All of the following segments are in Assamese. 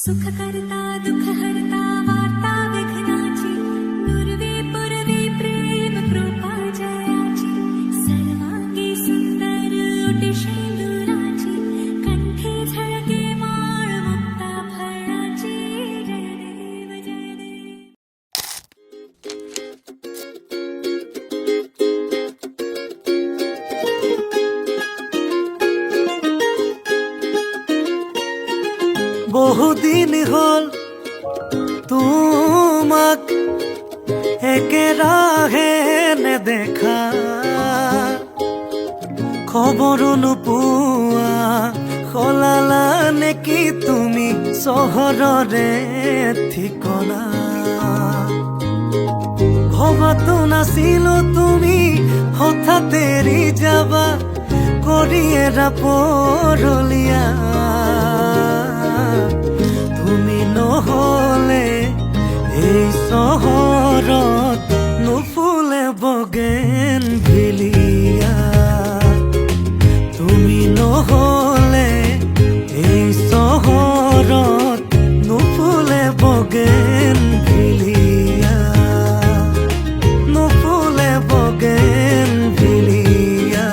सुख करता दुख हरता वार्ता विघ्नाची पूर्वी पूर्वी प्रेम कृपा जयाची सर्वांगी सुंदर ओटी शेंदुराची कंठी झळके माळ मुक्ता फळाची जय देव जय देव। বহুদিন হল তোমাক একেৰাহে নেদেখা খবৰো নোপোৱা সলালা নেকি তুমি চহৰৰে ঠিকনা ভবাতো নাছিলো তুমি হঠাৎ এৰি যাবা কৰি এৰা পৰলীয়া তুমি নহলে এই চহৰত নুফুলে বগেন ভিলিয়া তুমি নহলে এই চহৰত নুফুলে বগেন ভিলিয়া নুফুলে বগেন ভিলিয়া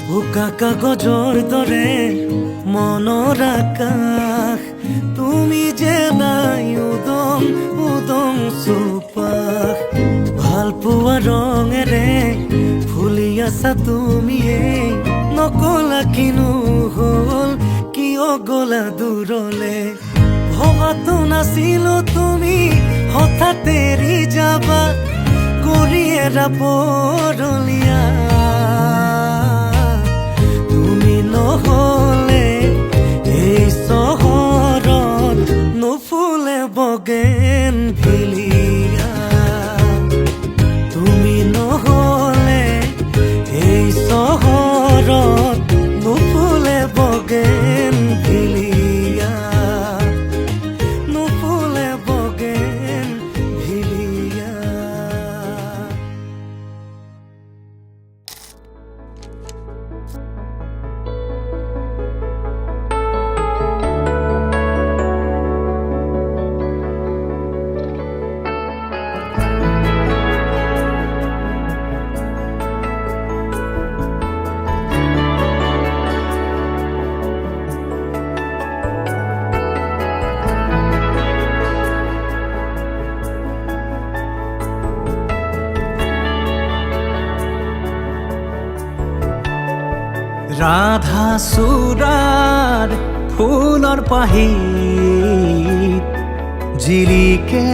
বোকা কাগজৰ দৰে মনৰ আকাশ তুমি যে নাই উদং উদং চৌপাশ ভাল পোৱা ৰঙেৰে ফুলি আছা তুমিয়ে নকলা কিনো হ'ল কিয় গলা দূৰলে ভবাতো নাছিলো তুমি হঠাৎ এৰি যাবা কৰি এৰা পৰলীয়া নহলে এই চহৰত নুফুলে বগেন ভিলিয়া তুমি নহলে এই চহৰত নুফুলে বগেন ভিলিয়া নুফুলে বগেন ভিলিয়া। ৰাধা চূড়াৰ ফুলৰ পাহিত জিলিকে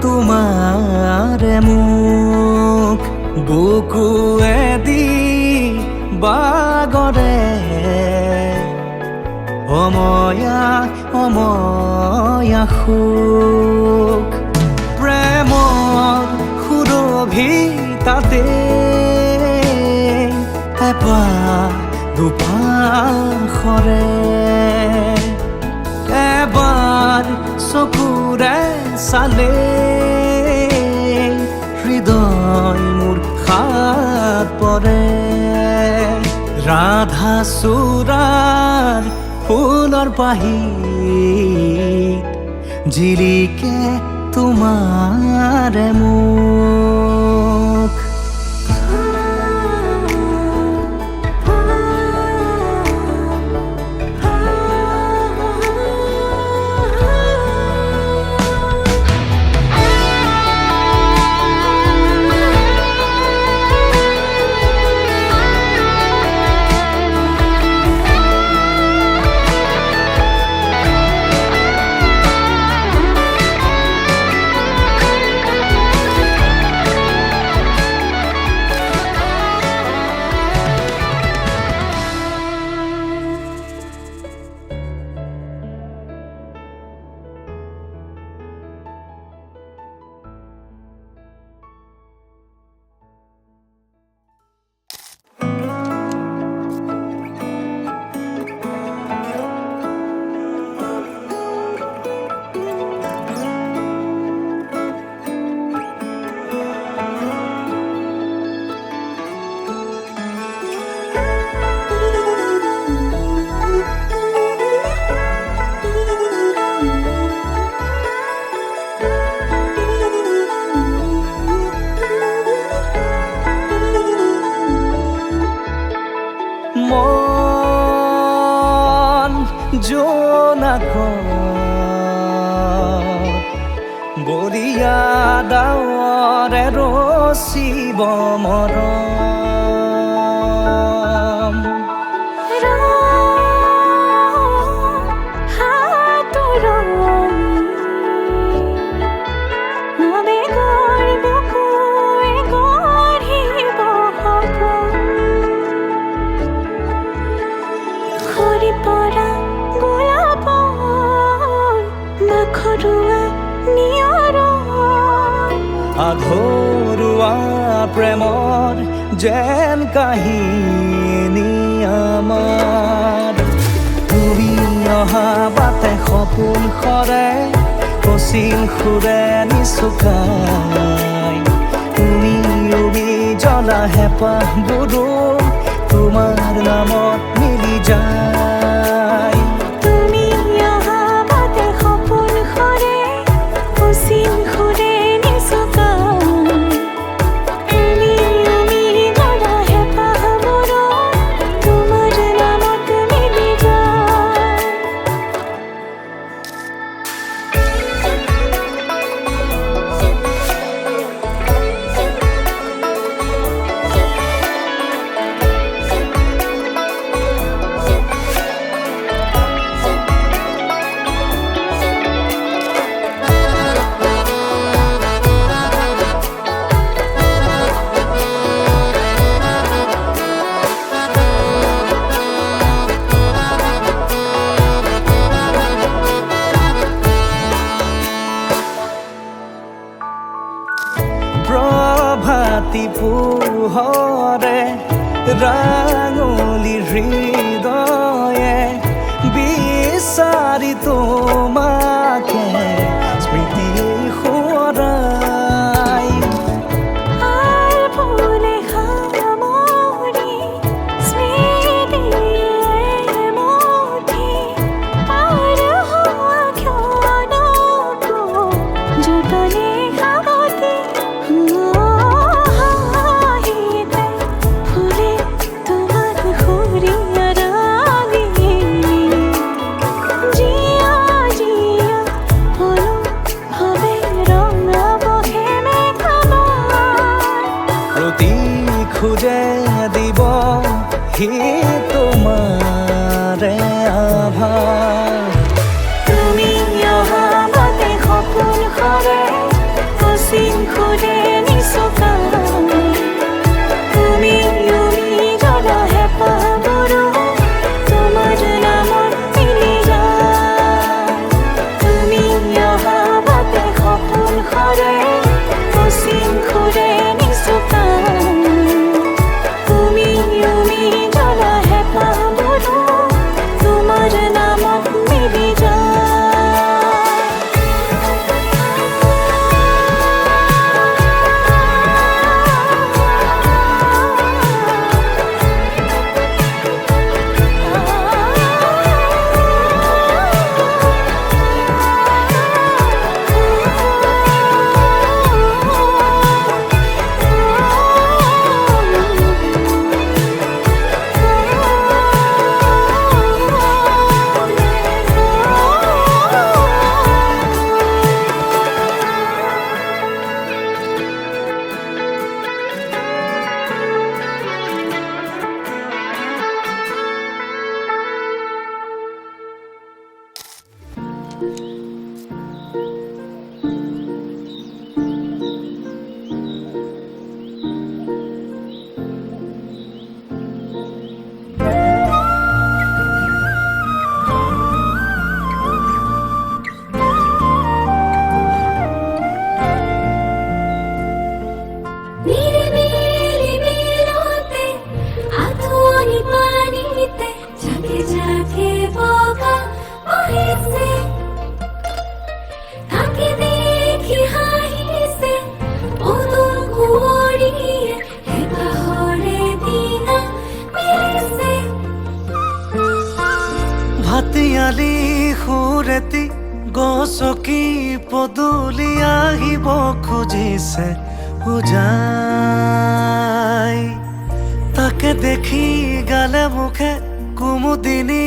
তোমাৰে মুখ বুকুৱেদি বাগৰে অময়া অময়া সুখ প্ৰেমৰ সুৰভি তাতে এপাহ দুপাশৰে এবাৰ চকুৰে চালে হৃদয় মোৰ খাত পৰে ৰাধা চূড়াৰ ফুলৰ পাহিত জিলিকে তোমাৰে মুখ জোনাকত বৰিয়া ডাৱৰে ৰচিব মৰম আধৰুৱা প্ৰেমৰ যেন কাহিনী আমাৰ তুমি অহা বাটে সপোন সৰে কচিল সুৰে নিচুকাই তুমি উবি জ্বলা হেঁপাহবোৰো তোমাৰ নামত মিলি যায় প্ৰভাতী পোহৰে ৰাঙলী হৃদয়ে বিচাৰি তোমাকে স্মৃতি সোঁৱৰাই খুঁজে দিব হি তোমাৰে আভাস তুমি অহা বাটে সপোন সৰে কচিল সুৰে নিচুকাই তুমি উবি জ্বলা হেঁপাহবোৰো তোমাৰ নামত মিলি যায় তুমি অহা বাটে সপোন সৰে কচিল সুৰে নিচুকাই তোমাৰ নামত মিলি হাতিয়ালি সুৰেতি গছকি পদূলি আহিব খুজিছে উজাই তাকে দেখি গালে মুখে কুমুদিনী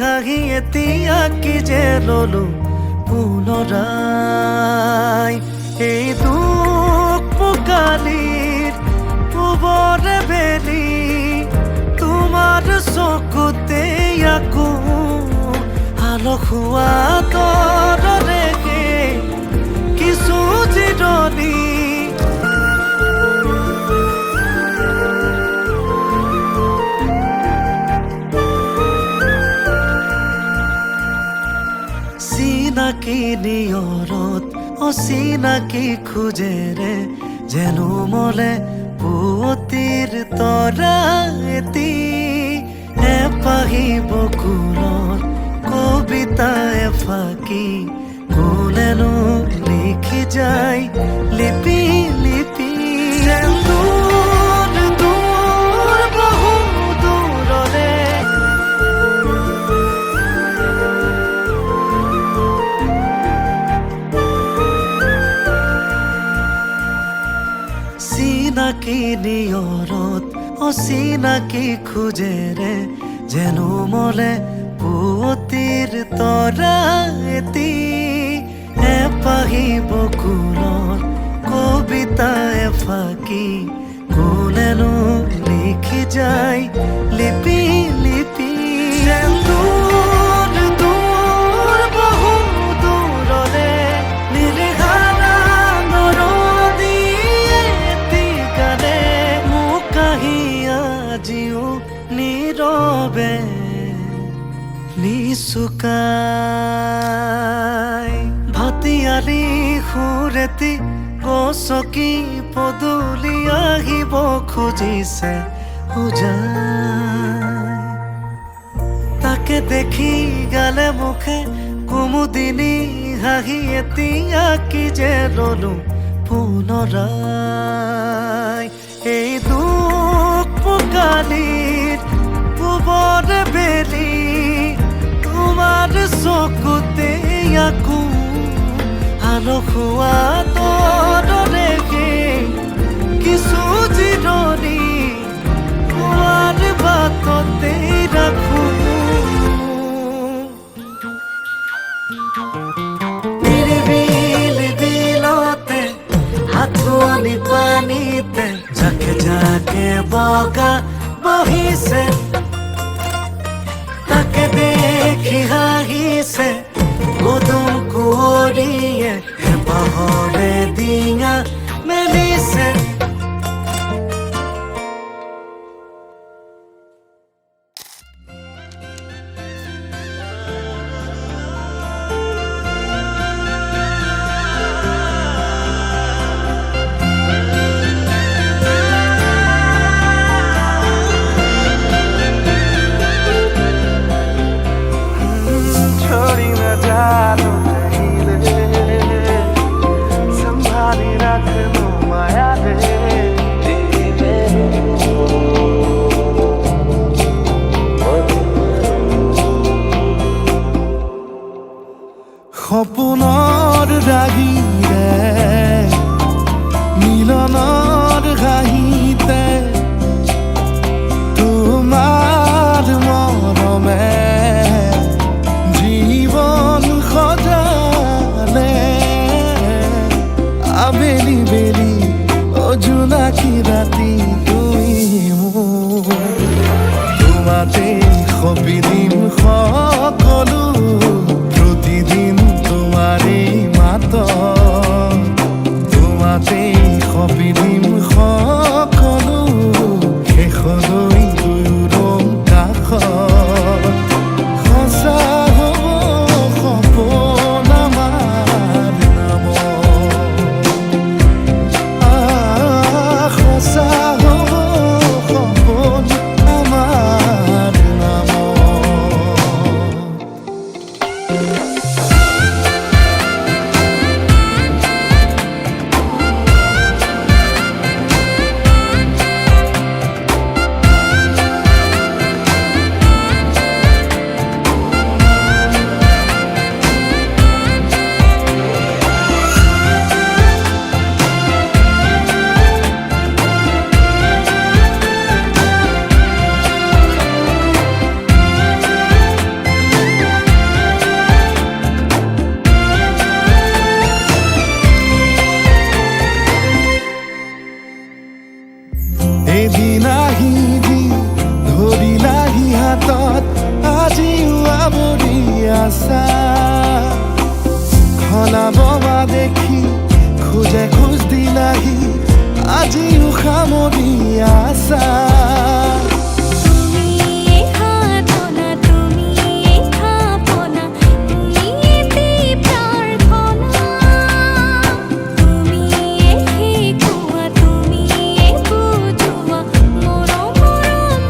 হাঁহি এতিয়া কি যে ললো পুনৰাই এই দুখ মুকালিৰ পূবৰে বেলি তোমাৰ চকুতে আকৌ আলসুৱা তৰৰে কিছু জিৰণি চিনাকি নিয়ৰত অচিনাকি খোজেৰে যেনো মলে পুৱতিৰ তৰা এটি এপাহি বকুলৰ কবিতা এফাকি কোনেনো লিখি যায় লিপি লিপি দূৰ দূৰ বহু দূৰৰে চিনাকি নিয়ৰত অচিনাকি খোজেৰে যেনো মলে পুৱতিৰ তৰা এটি এপাহি বকুলৰ কবিতা এফাকি কোনেনো লিখি যায় লিপি লিপি দূৰ দূৰ বহু দূৰৰে নিৰিহাৰা নৰদী এটি গানে মোক কাহি আজিও নীৰৱে নিচুকাই ভাটিয়ালি সুৰেতি গছকি পদূলি আহিব খুজিছে উজাই তাকে দেখি গালে মুখে কুমুদিনী হাঁহি এতিয়া কি যে ললো পুনৰাই এই দুখ মুকালিৰ পূবৰে বেলি তোমাৰ চকুতে আকৌ আলসুৱা তৰৰে কিছু জিৰণি তোমাৰ বাটতে ৰাখো নিৰিবিল বিলতে আঁঠুৱনি পানীতে জাকে জাকে বগা বহিছে তাকে দেখি হাঁহিছে গদুম কুঁৱৰীয়ে হেঁপাহৰে ডিঙা মেলিছে সপোনৰ ৰাগিৰে মিলনৰ ঘাঁহিতে তোমাৰ মৰমে জীৱন সজালে আবেলি বেলি জোনাকী ৰাতি তুমি মোৰ তোমাতে সপিদিম সকলো প্ৰতিদিন তোমাৰে মাত তোমাতে সপিদিম সকলো শেষলৈ দুয়োৰম কাষত সঁচা হ'ব সপোন আমাৰ নামত সঁচা হ'ব সপোন আমাৰ নামত দেখি খোজে খোজ দিলাহি আজি সামৰি আছা তুমি সাধনা তুমি স্থাপনা তুমি প্ৰাৰ্থনা তুমি শিকোৱা তুমি বুজোৱা মৰম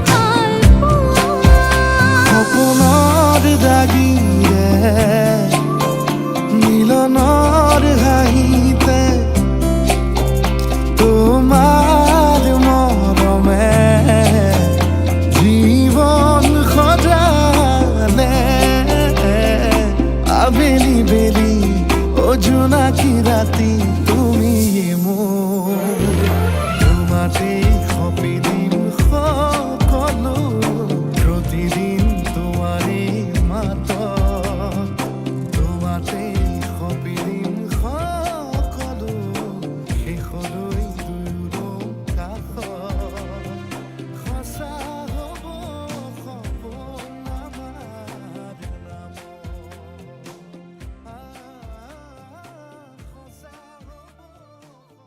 ভাল পোৱা সপোনৰ দাগিৰে মিলনৰ হাঁহিতে তোমাৰ মৰমে জীৱন সজালে আবেলি বেলি অজোনাকি ৰাতি তুমি মোৰ তোমাতে সপি দিম সকলো প্ৰতিদিন তোমাৰে মাত তোমাতে সপি দিম সকলো শেষলৈ দুয়ো কাষ সঁচা হ'ব সপোন আমাৰ নাম সঁচা হ'ব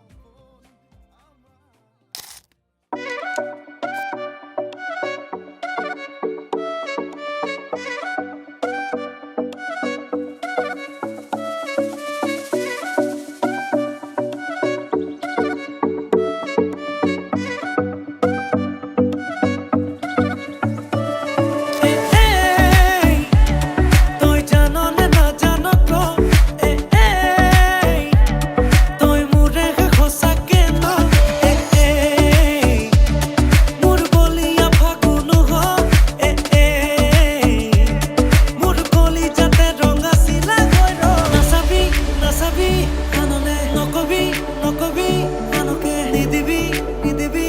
তই জাননে নাজান ক তই মোৰে সঁচাকে ন মোৰ বলিয়া ফাগুন মোৰ কলি যাতে ৰঙা চিলা গৈ নাচাবি নাচাবি কাণলে নকবি নকবি কাণকে নিদিবি নিদিবি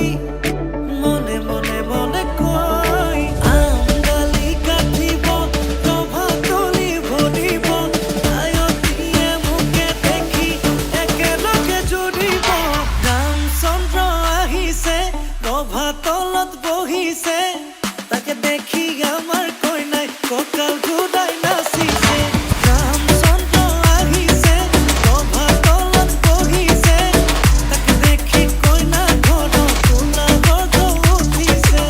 মনে মনে মনে কৈ আমডালি কাটিব ৰভাতলি ভৰিব আয়তিয়ে মোকে দেখি একেলগে জুৰিব ৰামচন্দ্ৰ আহিছে ৰভাতলত বহিছে তাকে দেখি আমাৰ কইনাই কঁকাল ঘূৰাই নাচিছে ৰামচন্দ্ৰ আহিছে ৰভাতলত বহিছে তাকে দেখি কইনা ঘৰত কোলা গৰ্ভ উঠিছে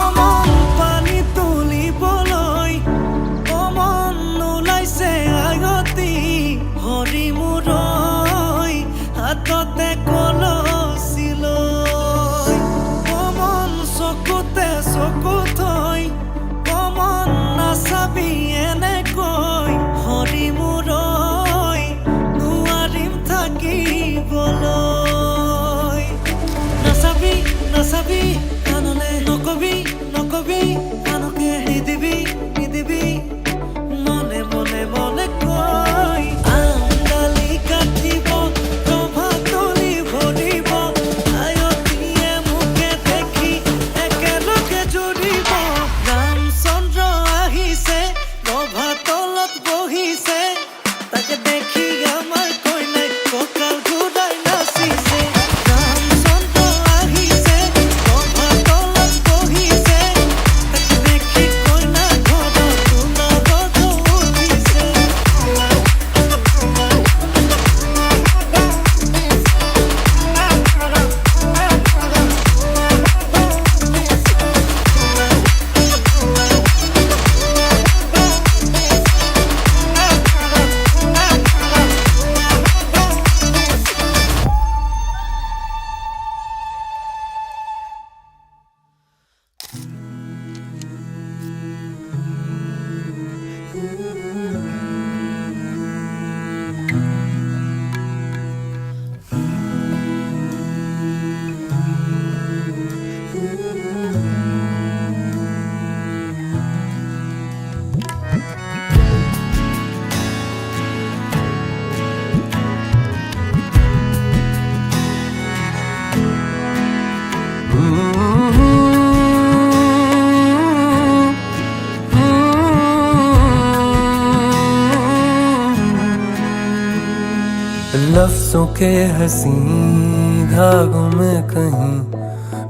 অমন পানী তুলিবলৈ অমন ওলাইছে আগতি হৰি মূৰৈ হাততে কলচি লৈ অমন চকুতে চকু থৈ অমন নাচাবি এনেকৈ হৰি মূৰৈ নোৱাৰিম থাকিবলৈ নাচাবি নাচাবি কাণলে নকবি নকবি কাণকে নিদিবি নিদিবি মনে মনে মনে কৈ আমডালি কাটিব ৰভাতলি ভৰিব लफ्जों के हसी धागों में कहीं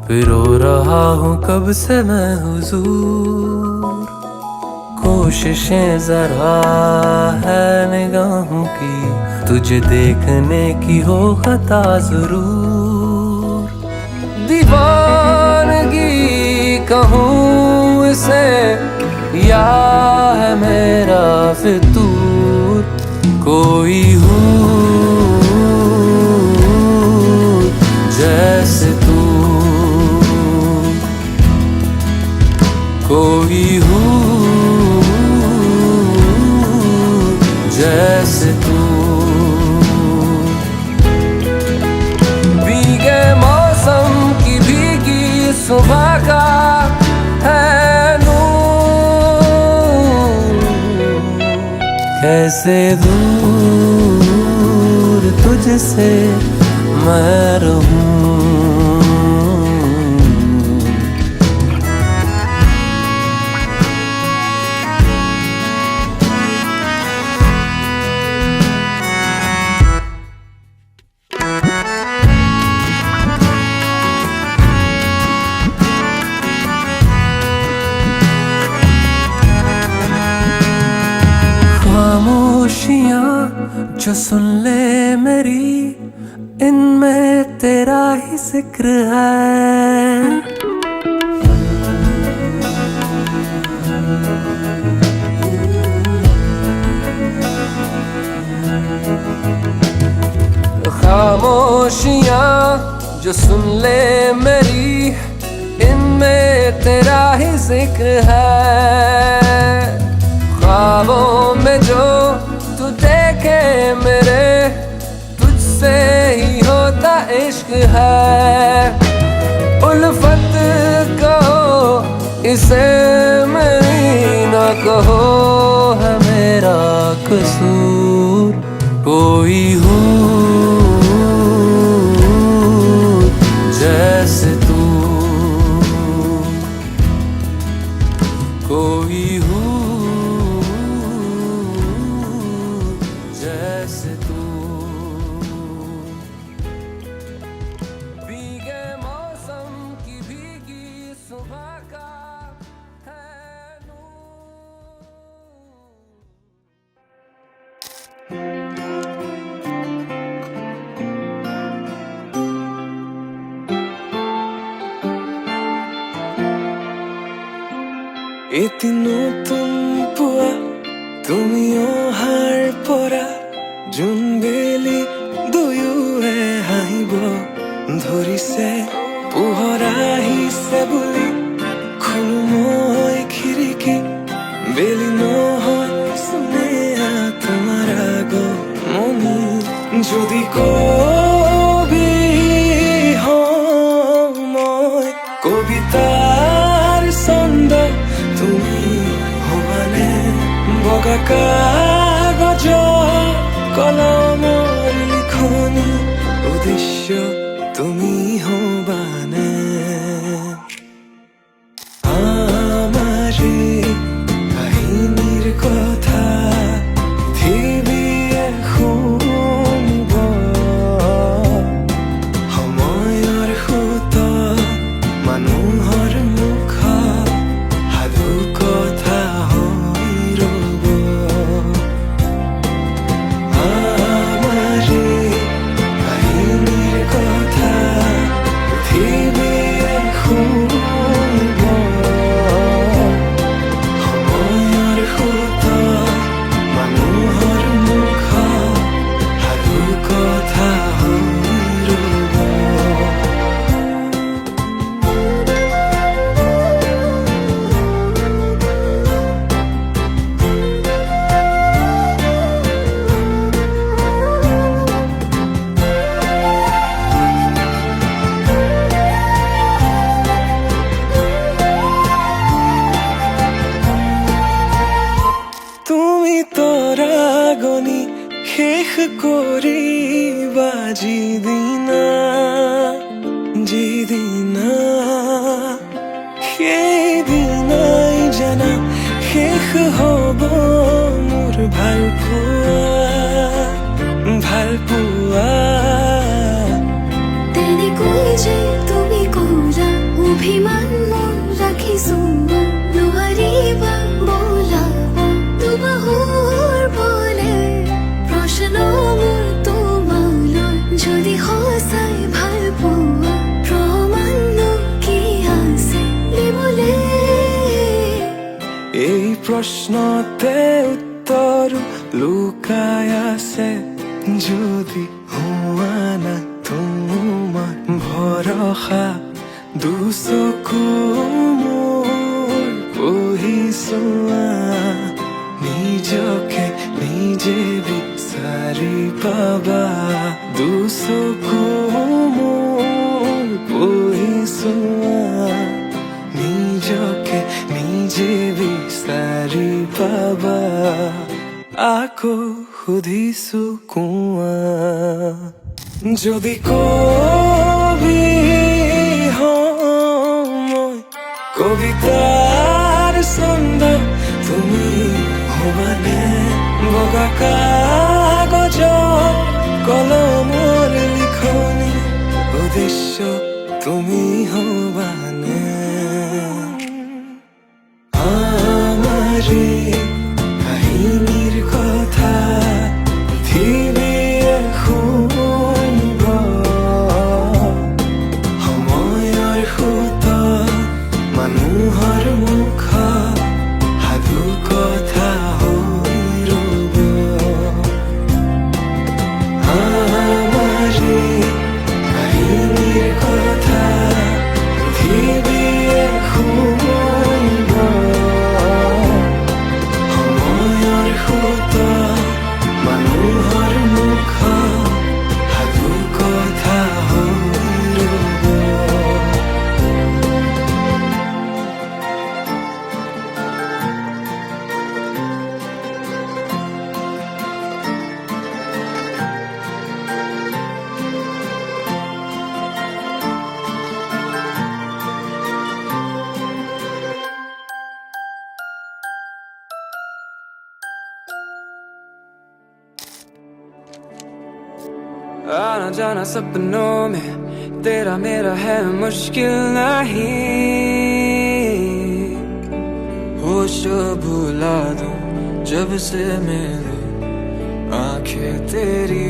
पिरो रहा हूँ कब से मैं हुजूर। कोशिशें जरा है निगाहों की तुझे देखने की हो खता जरूर। दीवानगी कहूँ इसे या है मेरा फितूर। कोई हूँ जैसे तू, कोई हूँ जैसे तू। भीगे मौसम की भीगी सुबह का है नूर। कैसे दूर तुझसे मैं रहूं। खामोशियां जो सुन ले मेरी इनमें तेरा ही जिक्र है। खामोशियां जो सुन ले मेरी इनमें तेरा ही जिक्र है। ख्वाबों में जो तू देखे मेरे तुझसे ही होता इश्क है। उल्फत कहो इसे मेरी ना कहो है मेरा कसूर। कोई हूँ जैसे तू, कोई हूँ जैसे तू। भीगे मौसम की भीगी सुबह का है नूर। এটি নতুন পুৱা তুমি অহাৰ পৰা জোনবেলি দুয়োৱে হাঁহিব ধৰিছে। পোহৰ আহিছে বুলি খোলো মই খিৰিকী বেলি নহয় স্নেহা তোমাৰ আগমনি। যদি কবি হওঁ মই কবিতাৰ ছন্দ তুমি হবানে বগা কাগজৰ কলমৰ লিখনি উদ্দেশ্য তুমি হবানে। আমাৰে কাহিনীৰ কথা পৃথিৱীয়ে শুনিব। সময়ৰ সোঁতত মানুহৰ মুখত সাধু কথা হৈ ৰ'ব। আমাৰে কাহিনীৰ কথা পৃথিৱীয়ে শুনিব। সময়ৰ সোঁতত মানুহৰ মুখত সাধু কথা হৈ ৰ'ব। তুমি তৰাগনি শেষ কৰিবা যিদিনা সেইদিনাই জানা শেষ হ'ব মোৰ ভালপোৱা প্ৰশ্নতে উত্তৰ লুকায় আছে যদি হোৱা না তোমাৰ ভৰসা দুচকু মোৰ পঢ়িছোৱা নিজকে নিজে বিচাৰি পাবা দুচকু মোৰ পঢ়িছোৱা নিজকে নিজে বিচাৰি পাবা আকৌ সুধিছো কোৱা যদি কবি মই কবিতাৰ ছন্দ তুমি হবানে বগা কাগজ কলমৰ লিখনি উদ্দেশ্য তুমি হবানে আমাৰে কাহিনীৰ কথা পৃথিৱীয়ে শুনিব সময়ৰ সোঁতত মানুহৰ মুখত সাধু কথা হৈ ৰ'ব আমাৰে কাহিনীৰ কথা পৃথিৱীয়ে শুনিব সময়ৰ সোঁতত মানুহৰ মুখত সাধু কথা হৈ ৰ'ব आना जाना सपनों में तेरा मेरा है मुश्किल नहीं होश भुला दूं जब से मिले आंखें तेरी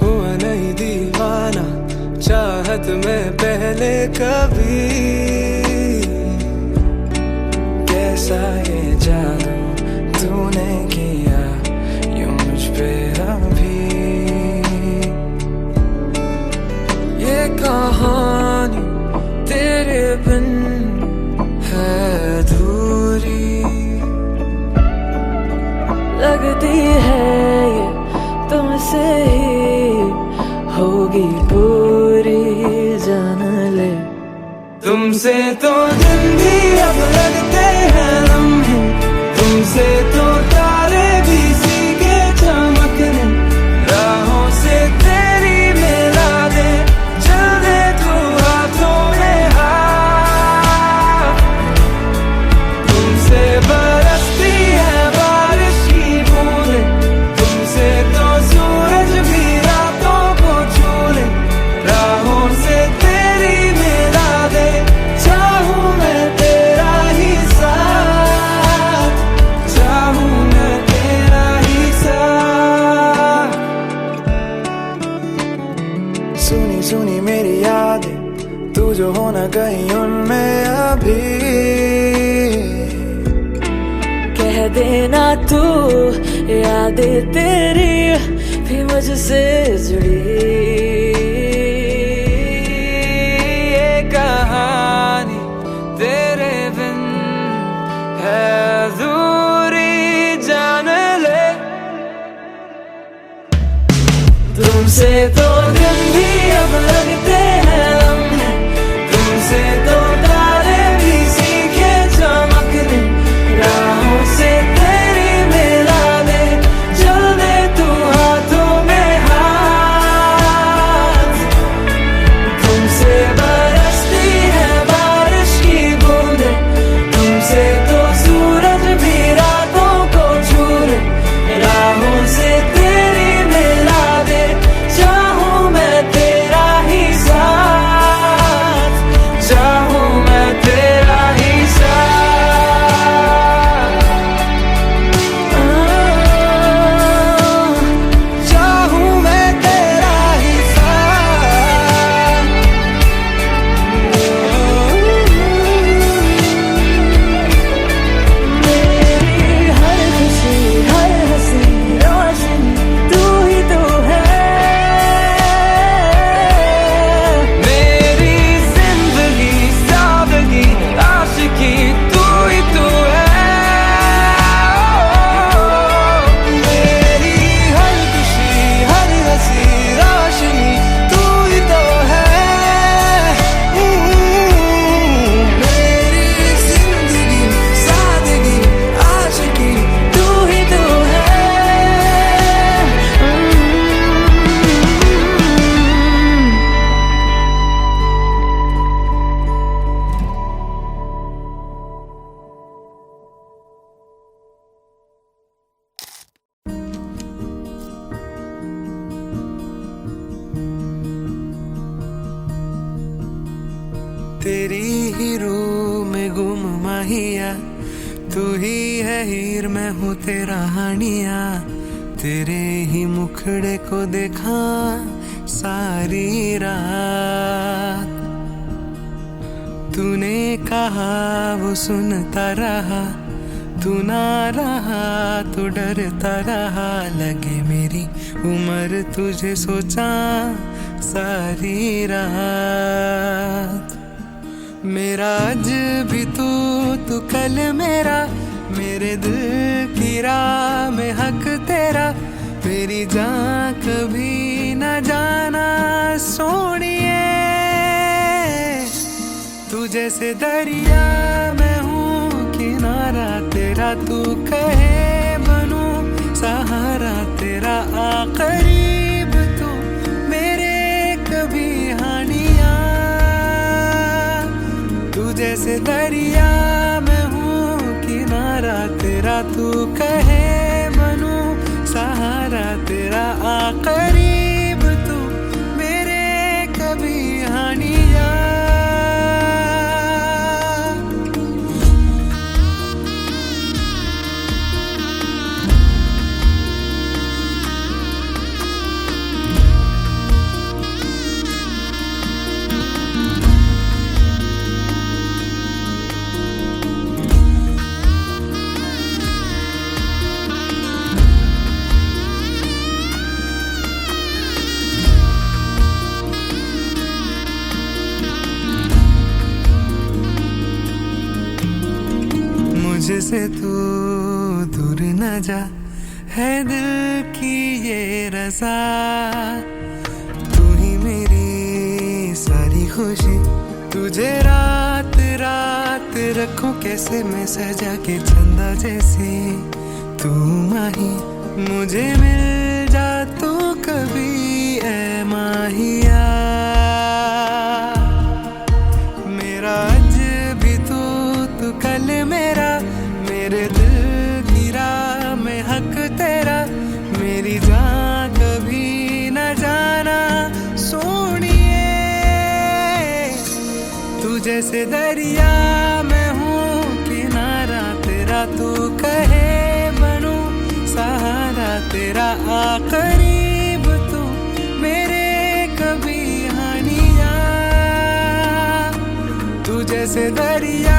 हुआ नहीं दीवाना चाहत में पहले कभी कैसा ये जादू तूने किया यूं मुझ पे अभी ये कहानी तेरे बिन है अधूरी लगती है ये तुमसे ही होगी पूरी जान ले तुमसे तो दिन भी अब लगते हैं लम्हे तुमसे तो तारे भी सीखे चमकने राहों से तेरी मिला दे चल दे तू हाथों में हाथ तुमसे बरसती है बारिश की बूंदें तुमसे तो सूरज भी रातों को छू ले राहों से तेरी मिला दे चाहूं मैं तेरा ही साथ चाहूं मैं तेरा ही साथ सुनी सुनी मेरी यादें तू जो हो ना कहीं उनमें अभी कह देना तू यादें तेरी भी मुझसे जुड़ी ये कहानी तेरे बिन है अधूरी जान ले तुमसे तो दिन भी अब लगते हैं लम्हे तुमसे तो तारे भी सीखे चमकने राहों से तेरी मिला दे चल दे तू हाथों में हाथ तुमसे बरसती है बारिश की बूंदें तुमसे तो सूरज भी रातों को छू ले राहों से तेरी मिला दे चाहूं मैं तेरा ही तेरी ही रूह में गुम माहिया, तू ही है हीर मैं हूँ तेरा हानिया। तेरे ही मुखड़े को देखा सारी रात, तूने कहा वो सुनता रहा, तू ना रहा तो डरता रहा। लगे मेरी उम्र तुझे सोचा सारी रात। मेरा आज भी तू कल मेरा, मेरे दिल की राह में हक तेरा। मेरी जान कभी न जाना सोनिए, तू जैसे दरिया मैं हूँ किनारा तेरा। तू कहे बनूं सहारा तेरा, आ करीब तू मेरे कभी हानिया। तू जैसे दरिया मैं हूँ किनारा तेरा। तू कहे बनूं सहारा तेरा, आ करीब तू मेरे कभी हानिया। मुझसे तू दूर न जा, है दिल की ये रज़ा। तू ही मेरी सारी खुशी, तुझे रात रात रखूं कैसे मैं सजा के चंदा जैसे। तू माही मुझे मिल जा तू कभी ऐ माहिया। मेरा आज भी तू कल मेरा, मेरे दिल की राह में हक तेरा। मेरी जान कभी न जाना सोनिए, तू जैसे दरिया मैं हूँ किनारा तेरा। तू कहे बनूं सहारा तेरा, आ करीब तू मेरे कभी हानिया। तू जैसे दरिया